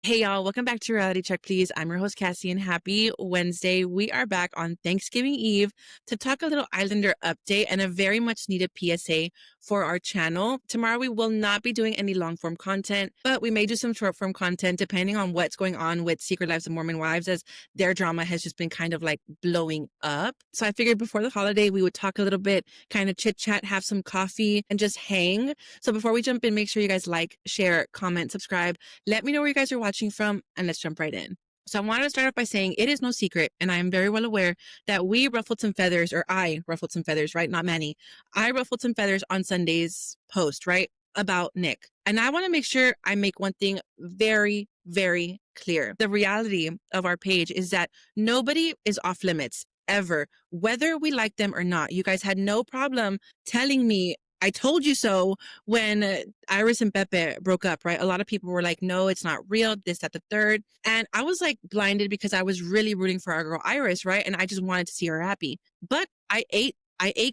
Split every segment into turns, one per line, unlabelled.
Hey y'all, welcome back to Reality Check, please. I'm your host, Cassie, and happy Wednesday. We are back on Thanksgiving Eve to talk a little Islander update and a very much needed PSA for our channel. Tomorrow we will not be doing any long form content, but we may do some short form content depending on what's going on with Secret Lives of Mormon Wives, as their drama has just been kind of like blowing up. So I figured before the holiday we would talk a little bit, kind of chit chat, have some coffee, and just hang. So before we jump in, make sure you guys like, share, comment, subscribe. Let me know where you guys are watching from, and let's jump right in. So I wanted to start off by saying it is no secret, and I am very well aware that we ruffled some feathers, or I ruffled some feathers, right? Not Manny. I ruffled some feathers on Sunday's post, right? About Nic. And I want to make sure I make one thing very, very clear. The reality of our page is that nobody is off limits ever, whether we like them or not. You guys had no problem telling me I told you so when Iris and Pepe broke up, right? A lot of people were like, no, it's not real, this, that, the third. And I was like blinded because I was really rooting for our girl Iris, right? And I just wanted to see her happy. But I ate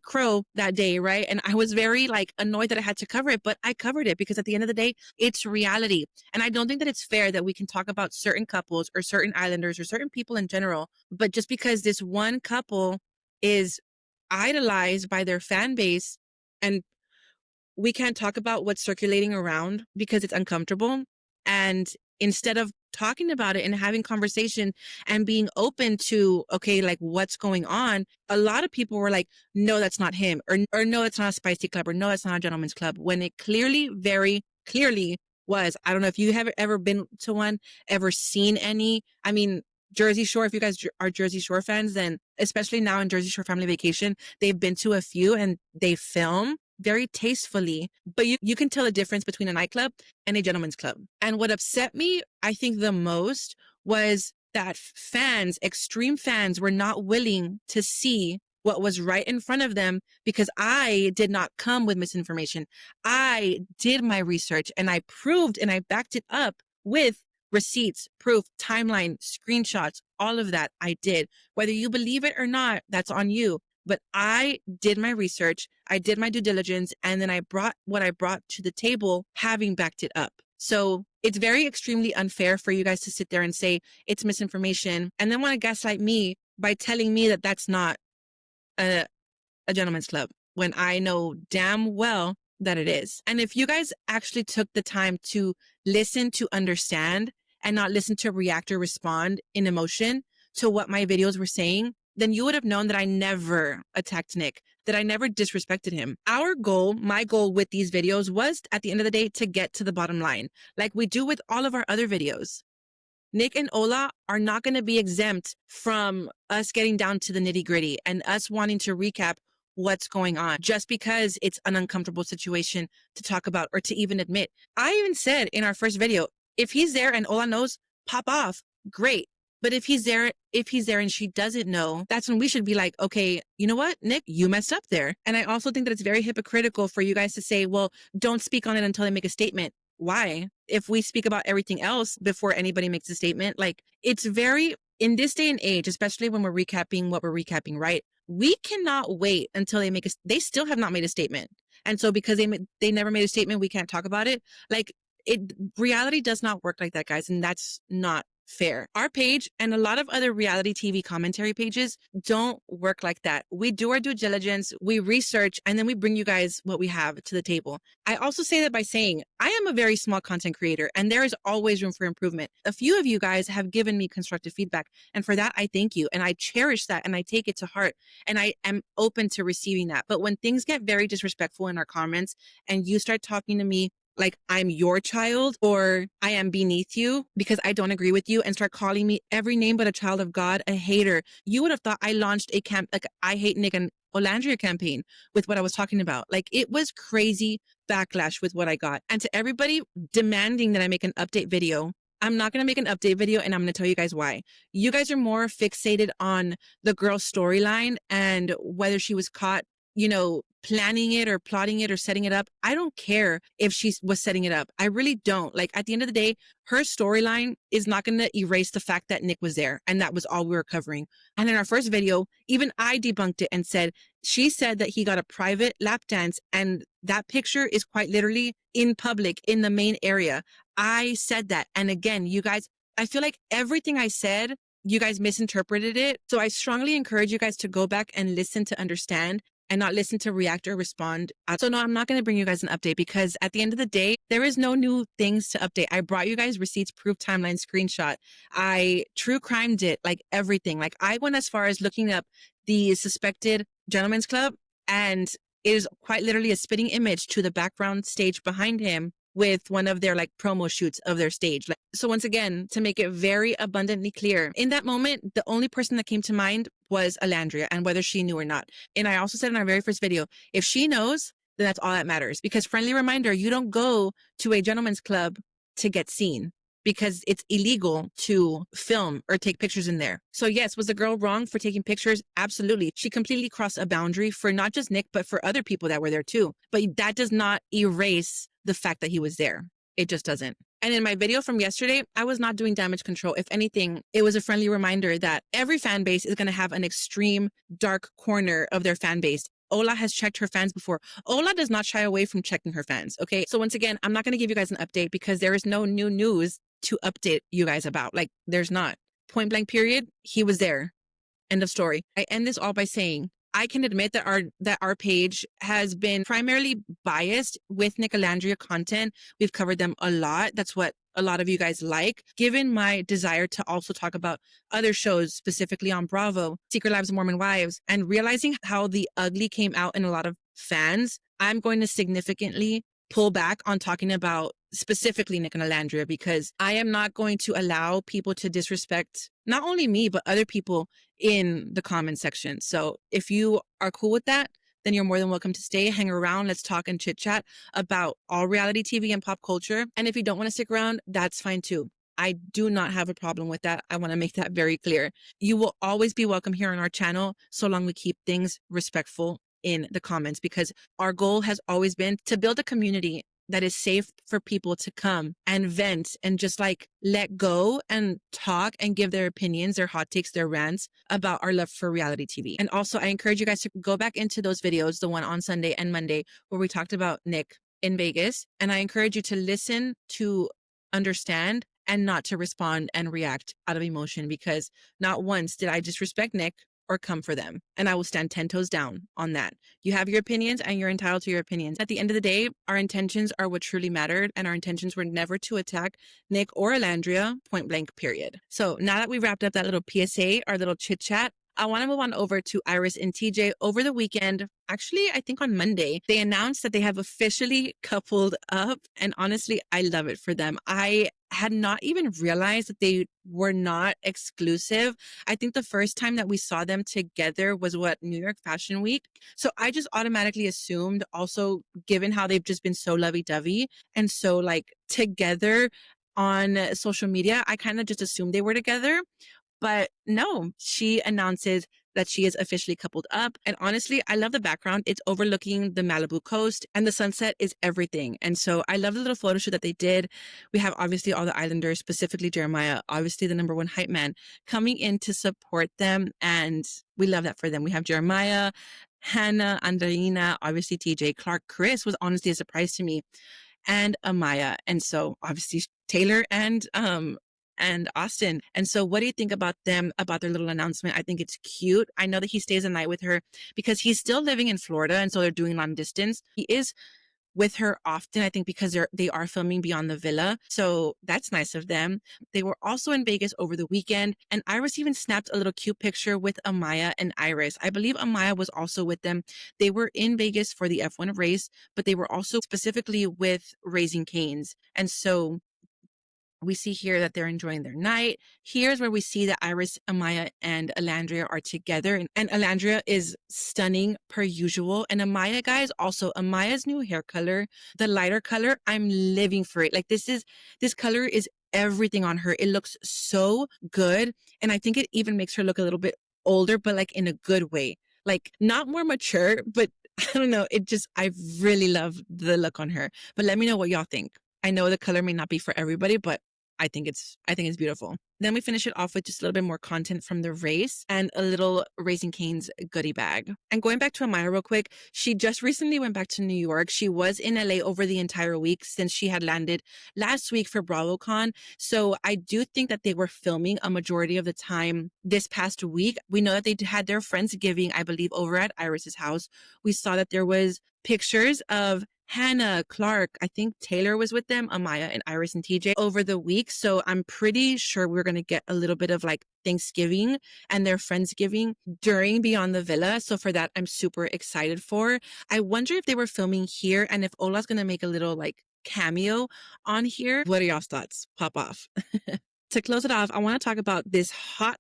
crow that day, right? And I was very like annoyed that I had to cover it, but I covered it because at the end of the day, it's reality. And I don't think that it's fair that we can talk about certain couples or certain islanders or certain people in general, but just because this one couple is idolized by their fan base and we can't talk about what's circulating around because it's uncomfortable. And instead of talking about it and having conversation and being open to, okay, like what's going on, a lot of people were like, no, that's not him, or no, it's not a spicy club, or no, it's not a gentleman's club, when it clearly, very clearly was. I don't know if you have ever been to one, ever seen any. I mean, Jersey Shore, if you guys are Jersey Shore fans, then especially now in Jersey Shore Family Vacation, they've been to a few and they film very tastefully, but you can tell a difference between a nightclub and a gentleman's club. And what upset me, I think the most, was that fans, extreme fans, were not willing to see what was right in front of them because I did not come with misinformation. I did my research and I proved and I backed it up with receipts, proof, timeline, screenshots, all of that I did. Whether you believe it or not, that's on you. But I did my research, I did my due diligence, and then I brought what I brought to the table, having backed it up. So it's very extremely unfair for you guys to sit there and say it's misinformation and then want to gaslight me by telling me that that's not a gentleman's club when I know damn well that it is. And if you guys actually took the time to listen to understand and not listen to react or respond in emotion to what my videos were saying, then you would have known that I never attacked Nic, that I never disrespected him. Our goal, my goal with these videos was, at the end of the day, to get to the bottom line, like we do with all of our other videos. Nic and Ola are not going to be exempt from us getting down to the nitty gritty and us wanting to recap what's going on just because it's an uncomfortable situation to talk about or to even admit. I even said in our first video, if he's there and Ola knows, pop off, great. But if he's there and she doesn't know, that's when we should be like, okay, you know what, Nic, you messed up there. And I also think that it's very hypocritical for you guys to say, well, don't speak on it until they make a statement. Why? If we speak about everything else before anybody makes a statement, like it's very, in this day and age, especially when we're recapping what we're recapping, right? We cannot wait until they still have not made a statement. And so because they never made a statement, we can't talk about it. Like reality does not work like that, guys. And that's not fair. Our page and a lot of other reality TV commentary pages don't work like that. We do our due diligence, we research, and then we bring you guys what we have to the table. I also say that by saying I am a very small content creator and there is always room for improvement. A few of you guys have given me constructive feedback, and for that, I thank you. And I cherish that and I take it to heart and I am open to receiving that. But when things get very disrespectful in our comments and you start talking to me like I'm your child or I am beneath you because I don't agree with you, and start calling me every name but a child of God, a hater, you would have thought I launched a like I hate Nic and Olandria campaign with what I was talking about. Like it was crazy backlash with what I got. And to everybody demanding that I make an update video, I'm not going to make an update video, and I'm going to tell you guys why. You guys are more fixated on the girl's storyline and whether she was caught, planning it or plotting it or setting it up. I don't care if she was setting it up. I really don't. Like at the end of the day, her storyline is not going to erase the fact that Nic was there. And that was all we were covering. And in our first video, even I debunked it and said, she said that he got a private lap dance and that picture is quite literally in public in the main area. I said that. And again, you guys, I feel like everything I said, you guys misinterpreted it. So I strongly encourage you guys to go back and listen to understand and not listen to react or respond. So no, I'm not going to bring you guys an update because at the end of the day, there is no new things to update. I brought you guys receipts, proof, timeline, screenshot. I true crimed it, like everything. Like I went as far as looking up the suspected gentleman's club, and it is quite literally a spitting image to the background stage behind him with one of their like promo shoots of their stage. Like, so once again, to make it very abundantly clear, in that moment, the only person that came to mind was Olandria and whether she knew or not. And I also said in our very first video, if she knows, then that's all that matters. Because friendly reminder, you don't go to a gentleman's club to get seen, because it's illegal to film or take pictures in there. So yes, was the girl wrong for taking pictures? Absolutely. She completely crossed a boundary for not just Nic, but for other people that were there too. But that does not erase the fact that he was there. It just doesn't. And in my video from yesterday, I was not doing damage control. If anything, it was a friendly reminder that every fan base is going to have an extreme dark corner of their fan base. Ola has checked her fans before. Ola does not shy away from checking her fans. Okay. So once again, I'm not going to give you guys an update because there is no new news to update you guys about. Like there's not. Point blank period. He was there. End of story. I end this all by saying I can admit that our page has been primarily biased with Nic and Olandria content. We've covered them a lot. That's what a lot of you guys like. Given my desire to also talk about other shows, specifically on Bravo, Secret Lives of Mormon Wives, and realizing how the ugly came out in a lot of fans, I'm going to significantly pull back on talking about specifically Nic and Olandria, because I am not going to allow people to disrespect not only me, but other people in the comment section. So if you are cool with that, then you're more than welcome to stay, hang around. Let's talk and chit chat about all reality TV and pop culture. And if you don't want to stick around, that's fine too. I do not have a problem with that. I want to make that very clear. You will always be welcome here on our channel, so long we keep things respectful in the comments, because our goal has always been to build a community that is safe for people to come and vent and just like let go and talk and give their opinions, their hot takes, their rants about our love for reality TV. And also I encourage you guys to go back into those videos, the one on Sunday and Monday, where we talked about Nic in Vegas. And I encourage you to listen, to understand, and not to respond and react out of emotion, because not once did I disrespect Nic or come for them. And I will stand 10 toes down on that. You have your opinions and you're entitled to your opinions. At the end of the day, our intentions are what truly mattered, and our intentions were never to attack Nic or Olandria, point blank, period. So now that we wrapped up that little PSA, our little chit chat, I want to move on over to Iris and TJ. Over the weekend, actually, I think on Monday, they announced that they have officially coupled up. And honestly, I love it for them. I had not even realized that they were not exclusive. I think the first time that we saw them together was New York Fashion Week. So I just automatically assumed, also given how they've just been so lovey-dovey and so like together on social media, I kind of just assumed they were together. But no, she announces that she is officially coupled up. And honestly, I love the background. It's overlooking the Malibu coast, and the sunset is everything. And so I love the little photo shoot that they did. We have obviously all the Islanders, specifically Jeremiah, obviously the number one hype man, coming in to support them. And we love that for them. We have Jeremiah, Hannah, Andreina, obviously TJ, Clark, Chris was honestly a surprise to me, and Amaya. And so obviously Taylor and Austin. And so what do you think about them, about their little announcement? I think it's cute. I know that he stays a night with her because he's still living in Florida, and so they're doing long distance. He is with her often, I think, because they are filming Beyond the Villa. So that's nice of them. They were also in Vegas over the weekend, and Iris even snapped a little cute picture with Amaya and Iris. I believe Amaya was also with them. They were in Vegas for the F1 race, but they were also specifically with Raising Cane's. And so we see here that they're enjoying their night. Here's where we see that Iris, Amaya, and Olandria are together. And Olandria is stunning per usual. And Amaya, guys, also Amaya's new hair color, the lighter color, I'm living for it. Like this color is everything on her. It looks so good. And I think it even makes her look a little bit older, but like in a good way. Like not more mature, but I don't know. I really love the look on her. But let me know what y'all think. I know the color may not be for everybody, but I think it's beautiful. Then we finish it off with just a little bit more content from the race and a little Raising Cane's goodie bag. And going back to Amaya real quick, she just recently went back to New York. She was in LA over the entire week since she had landed last week for BravoCon. So I do think that they were filming a majority of the time this past week. We know that they had their Friendsgiving, I believe, over at Iris's house. We saw that there was pictures of Hannah, Clark, I think Taylor was with them, Amaya and Iris and TJ over the week. So I'm pretty sure we're going to get a little bit of like Thanksgiving and their Friendsgiving during Beyond the Villa. So for that, I'm super excited for. I wonder if they were filming here and if Ola's going to make a little like cameo on here. What are y'all's thoughts? Pop off. To close it off, I want to talk about this hot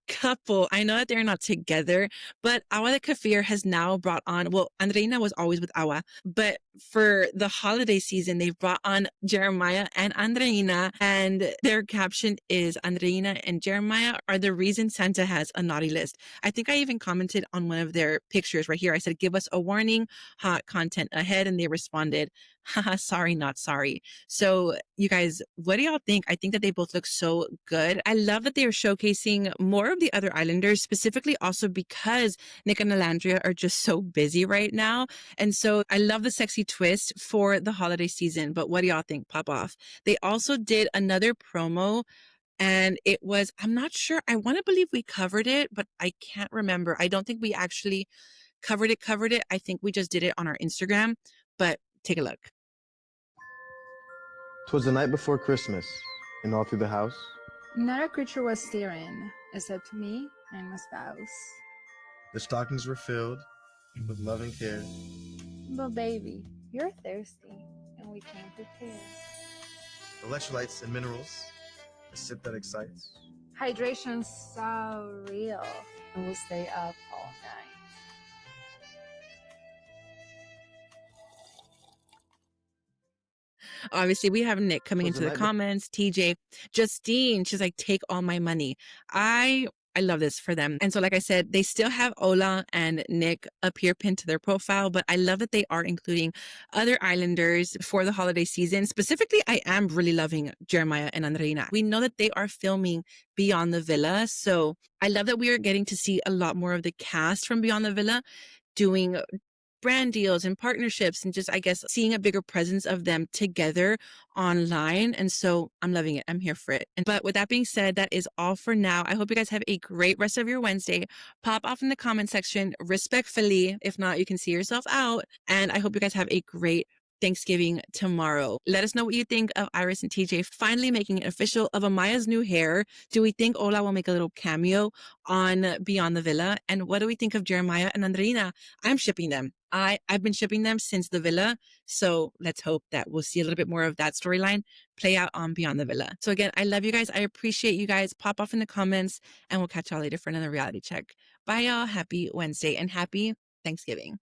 couple. I know that they're not together, but Agua De Kefir has now brought on, well, Andreina was always with Agua, but for the holiday season, they've brought on Jeremiah and Andreina, and their caption is Andreina and Jeremiah are the reason Santa has a naughty list. I think I even commented on one of their pictures right here. I said, give us a warning, hot content ahead, and they responded, haha, sorry, not sorry. So you guys, what do y'all think? I think that they both look so good. I love that they are showcasing more of the other islanders, specifically also because Nic and Olandria are just so busy right now. And so I love the sexy twist for the holiday season. But what do y'all think? Pop off. They also did another promo and it was, I'm not sure. I want to believe we covered it, but I can't remember. I don't think we actually covered it. I think we just did it on our Instagram, but take a look.
'Twas the night before Christmas, and all through the house,
not a creature was stirring, except me and my spouse.
the stockings were filled with love and care.
But baby, you're thirsty, and we can't prepare.
Electrolytes and minerals, a sip that excites.
Hydration's so real, and we'll stay up all night.
Obviously, we have Nick coming into the comments. TJ, Justine, she's like, take all my money. I love this for them. And so, like I said, they still have Ola and Nick up here pinned to their profile, but I love that they are including other islanders for the holiday season. Specifically, I am really loving Jeremiah and Andreina. We know that they are filming Beyond the Villa. So I love that we are getting to see a lot more of the cast from Beyond the Villa doing brand deals and partnerships and just, I guess, seeing a bigger presence of them together online. And so I'm loving it. I'm here for it. But with that being said, that is all for now. I hope you guys have a great rest of your Wednesday. Pop off in the comment section respectfully. If not, you can see yourself out. And I hope you guys have a great Thanksgiving tomorrow. Let us know what you think of Iris and TJ finally making it official of Amaya's new hair. Do we think Ola will make a little cameo on Beyond the Villa? And what do we think of Jeremiah and Andreina? I'm shipping them. I've been shipping them since the Villa. So let's hope that we'll see a little bit more of that storyline play out on Beyond the Villa. So again, I love you guys. I appreciate you guys. Pop off in the comments and we'll catch y'all later for another reality check. Bye y'all. Happy Wednesday and happy Thanksgiving.